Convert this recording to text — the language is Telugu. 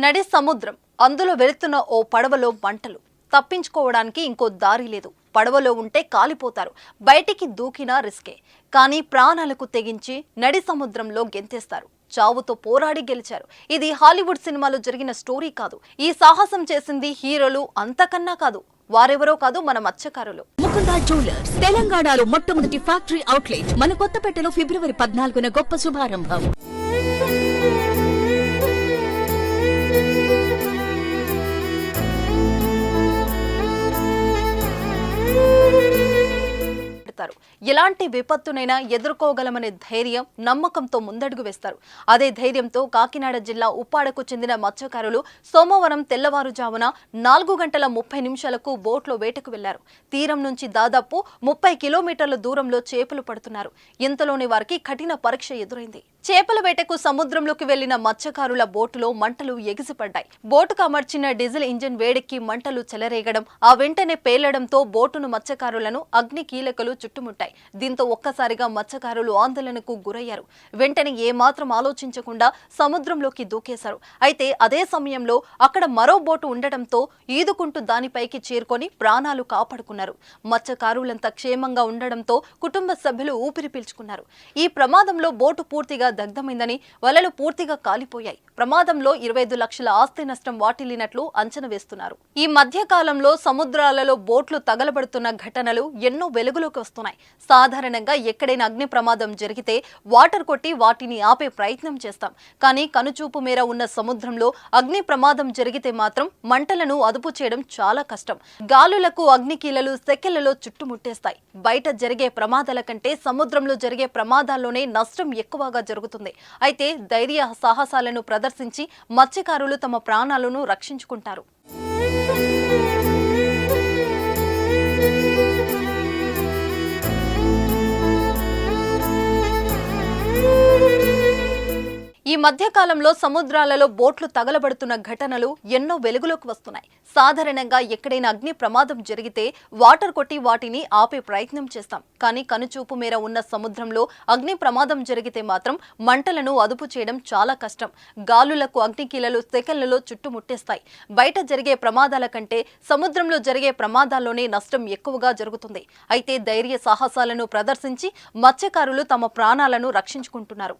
నడి సముద్రం అందులో వెళుతున్న ఓ పడవలో మంటలు. తప్పించుకోవడానికి ఇంకో దారి లేదు. పడవలో ఉంటే కాలిపోతారు. బయటికి దూకినా రిస్కే. కానీ ప్రాణాలకు తెగించి నడి సముద్రంలో గెంతేస్తారు. చావుతో పోరాడి గెలిచారు. ఇది హాలీవుడ్ సినిమాలో జరిగిన స్టోరీ కాదు. ఈ సాహసం చేసింది హీరోలు అంతకన్నా కాదు. వారెవరో కాదు, మన మత్స్యకారులు. ముకుంద జ్యువెలర్స్ తెలంగాణలో మొట్టమొదటి ఫ్యాక్టరీ అవుట్లెట్ మన కొత్తపేటలో ఫిబ్రవరి 14న గొప్ప శుభారంభం. ఎలాంటి విపత్తునైనా ఎదుర్కోగలమనే ధైర్యం, నమ్మకంతో ముందడుగు వేస్తారు. అదే ధైర్యంతో కాకినాడ జిల్లా ఉప్పాడకు చెందిన మత్స్యకారులు సోమవారం తెల్లవారుజామున 4:30 బోట్లో వేటకు వెళ్లారు. తీరం నుంచి దాదాపు 30 కిలోమీటర్ల దూరంలో చేపలు పడుతున్నారు. ఇంతలోనే వారికి కఠిన పరీక్ష ఎదురైంది. చేపల వేటకు సముద్రంలోకి వెళ్లిన మత్స్యకారుల బోటులో మంటలు ఎగిసిపడ్డాయి. బోటుకు అమర్చిన డీజిల్ ఇంజిన్ వేడెక్కి మంటలు చెలరేగడం, ఆ వెంటనే పేలడంతో బోటును మత్స్యకారులను అగ్ని కీలకలు చుట్టుముట్టాయి. దీంతో ఒక్కసారిగా మత్స్యకారులు ఆందోళనకు గురయ్యారు. వెంటనే ఏమాత్రం ఆలోచించకుండా సముద్రంలోకి దూకేశారు. అయితే అదే సమయంలో అక్కడ మరో బోటు ఉండటంతో ఈదుకుంటూ దానిపైకి చేరుకొని ప్రాణాలు కాపాడుకున్నారు. మత్స్యకారులంతా క్షేమంగా ఉండడంతో కుటుంబ సభ్యులు ఊపిరి పీల్చుకున్నారు. ఈ ప్రమాదంలో బోటు పూర్తిగా దగ్ధమైందని, వలలు పూర్తిగా కాలిపోయాయి. ప్రమాదంలో 25 లక్షల ఆస్తి నష్టం వాటిల్లినట్లు అంచనా వేస్తున్నారు. ఈ మధ్య కాలంలో సముద్రాలలో బోట్లు తగలబడుతున్న ఘటనలు ఎన్నో వెలుగులోకి వస్తున్నాయి. సాధారణంగా ఎక్కడైనా అగ్ని ప్రమాదం జరిగితే వాటర్ కొట్టి వాటిని ఆపే ప్రయత్నం చేస్తాం. కానీ కనుచూపు మేర ఉన్న సముద్రంలో అగ్ని ప్రమాదం జరిగితే మాత్రం మంటలను అదుపు చేయడం చాలా కష్టం. గాలులకు అగ్నికీలలు సెకళ్లలో చుట్టుముట్టేస్తాయి. బయట జరిగే ప్రమాదాల కంటే సముద్రంలో జరిగే ప్రమాదాల్లోనే నష్టం ఎక్కువగా జరుగుతుంది. అయితే ధైర్య సాహసాలను ప్రదర్శించి మత్స్యకారులు తమ ప్రాణాలను రక్షించుకుంటారు. ఈ మధ్య కాలంలో సముద్రాలలో బోట్లు తగలబడుతున్న ఘటనలు ఎన్నో వెలుగులోకి వస్తున్నాయి. సాధారణంగా ఎక్కడైనా అగ్ని ప్రమాదం జరిగితే వాటర్ కొట్టి వాటిని ఆపే ప్రయత్నం చేస్తాం. కానీ కనుచూపు మేర ఉన్న సముద్రంలో అగ్ని ప్రమాదం జరిగితే మాత్రం మంటలను అదుపు చేయడం చాలా కష్టం. గాలులకు అగ్నికీలలు సెకళ్లలో చుట్టుముట్టేస్తాయి. బయట జరిగే ప్రమాదాల కంటే సముద్రంలో జరిగే ప్రమాదాల్లోనే నష్టం ఎక్కువగా జరుగుతుంది. అయితే ధైర్య సాహసాలను ప్రదర్శించి మత్స్యకారులు తమ ప్రాణాలను రక్షించుకుంటున్నారు.